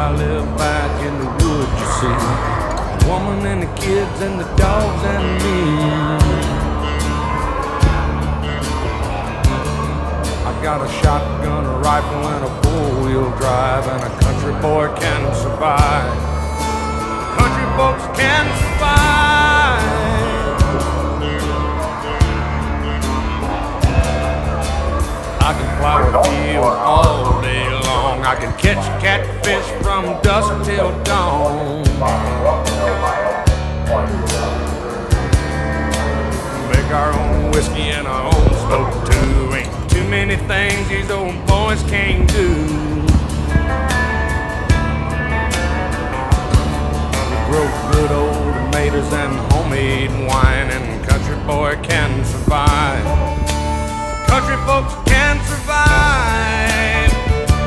I live back in the woods, you see. Woman and the kids and the dogs and me. I got a shotgun, a rifle, and a four-wheel drive, and a country boy can survive. Country folks can survive. I can plow a field all day long. I can catch catfish from dusk till dawn. Make our own whiskey and our own smoke too. Ain't too many things these old boys can't do.